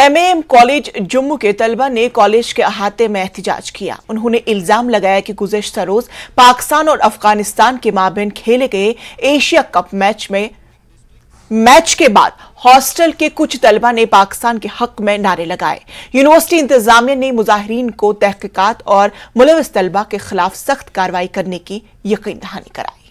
MAM college Jammu के तलबा ने कॉलेज के अहाते में एहतजाज किया। उन्होंने इल्जाम लगाया कि गुज़श्ता रोज पाकिस्तान और अफगानिस्तान के माबेन खेले गए एशिया कप मैच के बाद हॉस्टल के कुछ तलबा ने पाकिस्तान के हक में नारे लगाए। यूनिवर्सिटी इंतजामिया ने मुजाहिरीन को तहकीकात और मुलविस तलबा के खिलाफ सख्त कार्रवाई करने की यकीन दहानी कराई।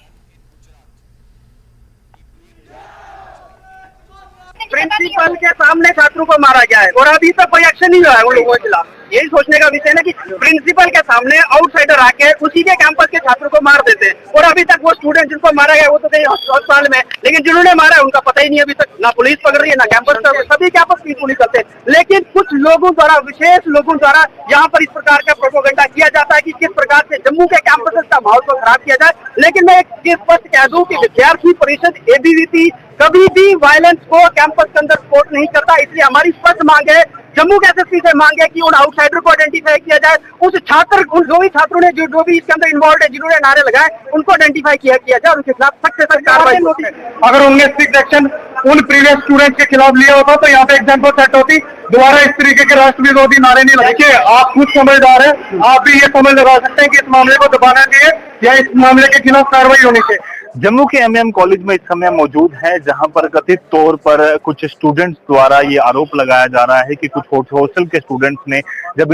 प्रिंसिपल के सामने छात्रों को मारा गया है और अभी तक कोई एक्शन नहीं हुआ है उन लोगों के खिलाफ। यही सोचने का विषय है कि प्रिंसिपल के सामने आउटसाइडर आके उसी के कैंपस के छात्रों को मार देते हैं और अभी तक वो स्टूडेंट जिनको मारा गया वो तो कहीं अस्पताल में, लेकिन जिन्होंने मारा है उनका पता ही नहीं अभी तक। ना पुलिस पकड़ रही है ना कैंपस, सभी कैंपस पीसफुली चलते हैं, लेकिन कुछ लोगों द्वारा, विशेष लोगों द्वारा यहाँ पर इस प्रकार का प्रोपेगेंडा किया जाता है कि किस प्रकार से जम्मू के कैंपस का माहौल को खराब किया जाए। लेकिन मैं एक स्पष्ट कह दूं कि विद्यार्थी परिषद एबीवीपी कभी भी वायलेंस को कैंपस के अंदर सपोर्ट नहीं करता। इसलिए हमारी स्पष्ट मांग है, जम्मू के एसएसपी से मांग है कि उन आउटसाइडर को आइडेंटिफाई किया जाए। उस छात्र, उन जो भी छात्रों ने जो भी इसके अंदर इन्वॉल्व है, जिन्होंने नारे लगाए, उनको आइडेंटिफाई किया जाए और उनके खिलाफ सख्त से सख्त कार्रवाई होती है। अगर उनने स्ट्रिक्ट एक्शन उन प्रीवियस स्टूडेंट्स के खिलाफ लिया होता तो यहाँ पे एग्जाम्पल सेट होती, दोबारा इस तरीके के राष्ट्रविरोधी नारे नहीं लगे। आप खुद समझदार हैं, आप भी ये समझ लगा सकते हैं कि इस मामले को दबाना चाहिए या इस मामले के खिलाफ कार्रवाई होनी चाहिए। जम्मू के एमएएम कॉलेज में इस समय मौजूद है, जहां पर कथित तौर पर कुछ स्टूडेंट्स द्वारा ये आरोप लगाया जा रहा है कि कुछ हॉस्टल के स्टूडेंट्स ने जब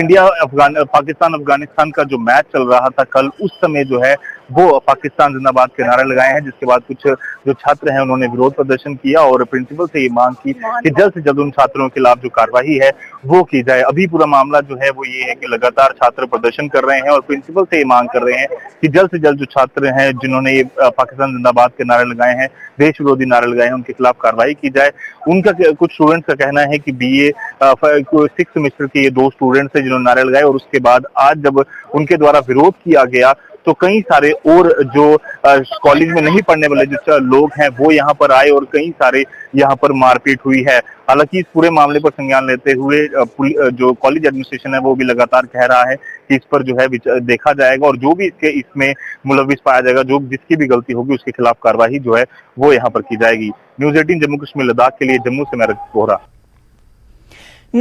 पाकिस्तान अफगानिस्तान का जो मैच चल रहा था कल, उस समय जो है वो पाकिस्तान जिंदाबाद के नारे लगाए हैं, जिसके बाद कुछ जो छात्र हैं उन्होंने विरोध प्रदर्शन किया और प्रिंसिपल से ये मांग की कि जल्द से जल्द उन छात्रों के खिलाफ जो कार्रवाई है वो की जाए। अभी पूरा मामला जो है वो ये है कि लगातार छात्र प्रदर्शन कर रहे हैं और प्रिंसिपल से ये मांग कर रहे हैं कि जल्द से जल्द जो छात्र हैं जिन्होंने ये पाकिस्तान जिंदाबाद के नारे लगाए हैं, देश विरोधी नारे लगाए हैं, उनके खिलाफ कार्रवाई की जाए। उनका कुछ स्टूडेंट्स का कहना है कि बीए 6 सेमेस्टर के ये 2 स्टूडेंट्स हैं जिन्होंने नारे लगाए और उसके बाद आज जब उनके द्वारा विरोध किया गया तो कई सारे और जो कॉलेज में नहीं पढ़ने वाले जो लोग हैं वो यहाँ पर आए और कई सारे यहाँ पर मारपीट हुई है। हालांकि इस पूरे मामले पर संज्ञान लेते हुए जो कॉलेज एडमिनिस्ट्रेशन है वो भी लगातार कह रहा है कि इस पर जो है देखा जाएगा और जो भी इसमें मुलविस पाया जाएगा, जो जिसकी भी गलती होगी उसके खिलाफ कार्रवाई जो है वो यहाँ पर की जाएगी। न्यूज़ 18 जम्मू कश्मीर लद्दाख के लिए जम्मू से मैं रजत बोहरा।